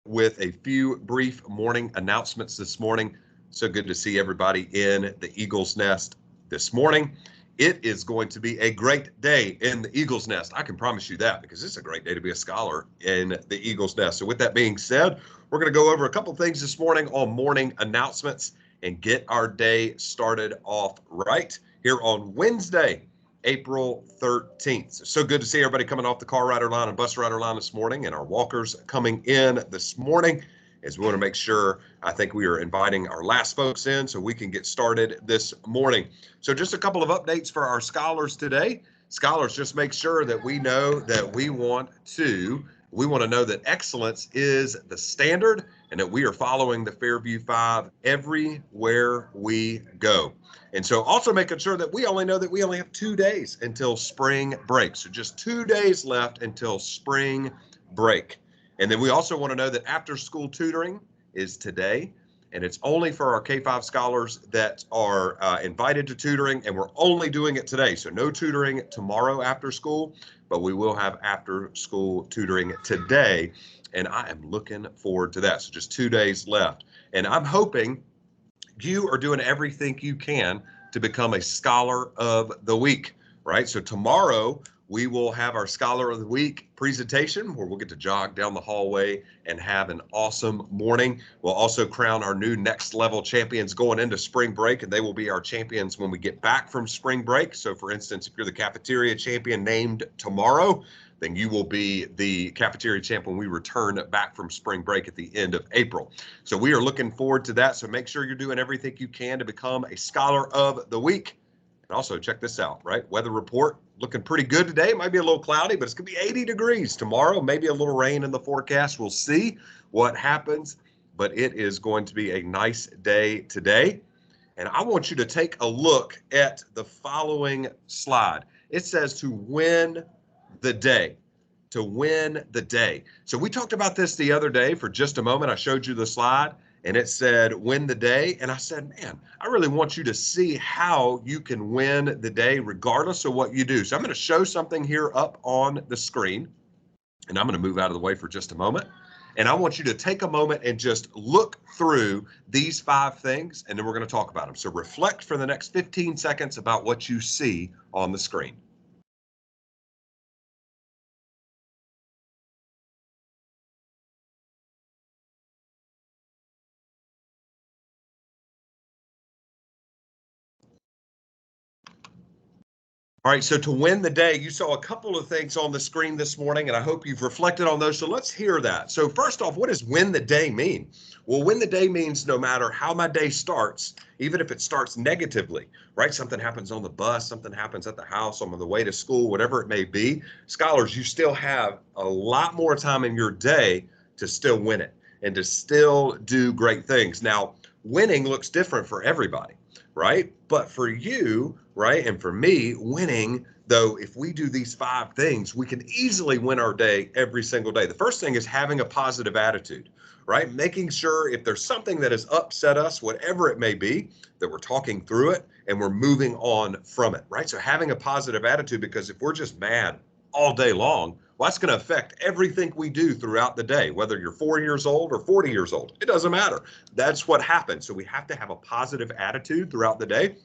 with a few brief morning announcements this morning. So good to see everybody in the Eagles Nest this morning. It is going to be a great day in the Eagles Nest. I can promise you that because it's a great day to be a scholar in the Eagles Nest. So with that being said, we're going to go over a couple things this morning on morning announcements and get our day started off right here on Wednesday, April 13th. So good to see everybody coming off the car rider line and bus rider line this morning, and our walkers coming in this morning, as we want to make sure, I think we are inviting our last folks in so we can get started this morning. So just a couple of updates for our scholars today. Scholars, just make sure that we know that we want to know that excellence is the standard and that we are following the Fairview 5 everywhere we go. And so also making sure that we only know that we only have 2 days until spring break. So just 2 days left until spring break. And then we also want to know that after school tutoring is today, and it's only for our K-5 scholars that are invited to tutoring, and we're only doing it today. So no tutoring tomorrow after school, but we will have after school tutoring today, and I am looking forward to that. So just 2 days left. And I'm hoping you are doing everything you can to become a Scholar of the Week, right? So tomorrow we will have our Scholar of the Week presentation where we'll get to jog down the hallway and have an awesome morning. We'll also crown our new next level champions going into spring break, and they will be our champions when we get back from spring break. So for instance, if you're the cafeteria champion named tomorrow, then you will be the cafeteria champ when we return back from spring break at the end of April. So we are looking forward to that. So make sure you're doing everything you can to become a Scholar of the Week. And also check this out, right? Weather report looking pretty good today. It might be a little cloudy, but it's going to be 80 degrees tomorrow. Maybe a little rain in the forecast. We'll see what happens, but it is going to be a nice day today. And I want you to take a look at the following slide. It says to win the day. To win the day. So we talked about this the other day for just a moment. I showed you the slide and it said win the day. And I said, man, I really want you to see how you can win the day regardless of what you do. So I'm going to show something here up on the screen, and I'm going to move out of the way for just a moment. And I want you to take a moment and just look through these 5 things, and then we're going to talk about them. So reflect for the next 15 seconds about what you see on the screen. All right, so to win the day, you saw a couple of things on the screen this morning, and I hope you've reflected on those. So let's hear that. So first off, what does win the day mean? Well, win the day means no matter how my day starts, even if it starts negatively, right? Something happens on the bus, something happens at the house, on the way to school, whatever it may be. Scholars, you still have a lot more time in your day to still win it and to still do great things. Now, winning looks different for everybody, right? But for you, right, and for me, winning, though, if we do these 5 things, we can easily win our day every single day. The first thing is having a positive attitude, right? Making sure if there's something that has upset us, whatever it may be, that we're talking through it and we're moving on from it, right? So having a positive attitude, because if we're just mad all day long, well, that's going to affect everything we do throughout the day, whether you're 4 years old or 40 years old. It doesn't matter. That's what happens. So we have to have a positive attitude throughout the day.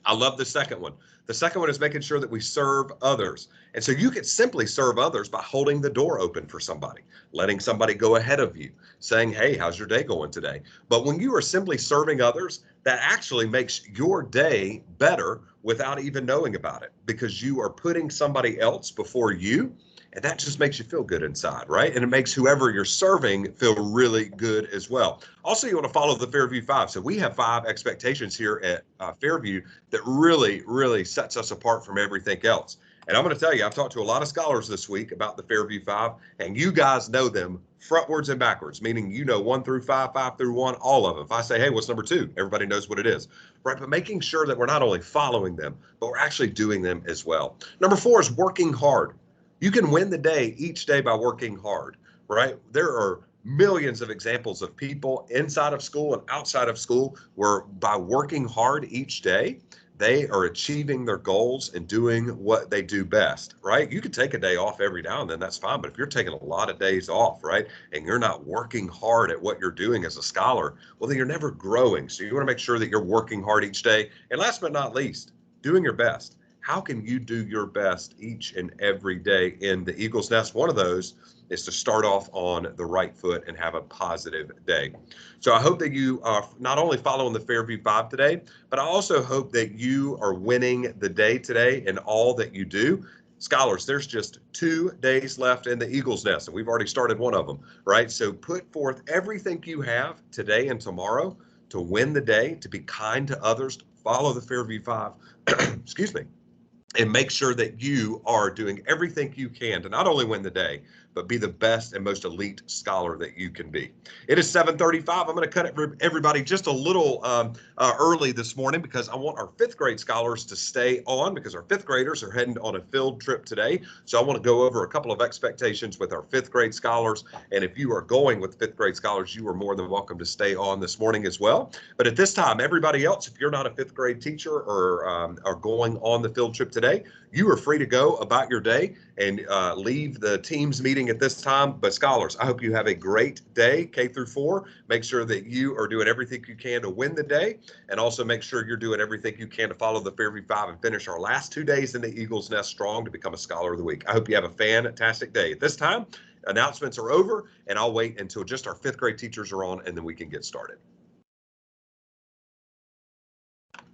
I love the second one. The second one is making sure that we serve others. And so you can simply serve others by holding the door open for somebody, letting somebody go ahead of you, saying, hey, how's your day going today? But when you are simply serving others, that actually makes your day better without even knowing about it, because you are putting somebody else before you. And that just makes you feel good inside, right? And it makes whoever you're serving feel really good as well. Also, you want to follow the Fairview 5. So we have 5 expectations here at Fairview that really, really sets us apart from everything else. And I'm going to tell you, I've talked to a lot of scholars this week about the Fairview 5, and you guys know them frontwards and backwards, meaning you know 1 through 5, 5 through 1, all of them. If I say, hey, what's number 2? Everybody knows what it is, right? But making sure that we're not only following them, but we're actually doing them as well. Number 4 is working hard. You can win the day each day by working hard, right? There are millions of examples of people inside of school and outside of school where by working hard each day, they are achieving their goals and doing what they do best, right? You can take a day off every now and then, that's fine. But if you're taking a lot of days off, right, and you're not working hard at what you're doing as a scholar, well, then you're never growing. So you want to make sure that you're working hard each day. And last but not least, doing your best. How can you do your best each and every day in the Eagles Nest? One of those is to start off on the right foot and have a positive day. So I hope that you are not only following the Fairview Five today, but I also hope that you are winning the day today in all that you do. Scholars, there's just 2 days left in the Eagles Nest, and we've already started one of them, right? So put forth everything you have today and tomorrow to win the day, to be kind to others, to follow the Fairview Five, excuse me, and make sure that you are doing everything you can to not only win the day, but be the best and most elite scholar that you can be. It is 7:35. I'm going to cut everybody just a little early this morning because I want our 5th grade scholars to stay on because our 5th graders are heading on a field trip today. So I want to go over a couple of expectations with our 5th grade scholars. And if you are going with 5th grade scholars, you are more than welcome to stay on this morning as well. But at this time, everybody else, if you're not a 5th grade teacher or are going on the field trip today, you are free to go about your day and leave the team's meeting at this time. But scholars, I hope you have a great day, K through 4. Make sure that you are doing everything you can to win the day, and also make sure you're doing everything you can to follow the Fairview Five and finish our last 2 days in the Eagles Nest strong to become a Scholar of the Week. I hope you have a fantastic day. At this time, announcements are over, and I'll wait until just our 5th grade teachers are on, and then we can get started.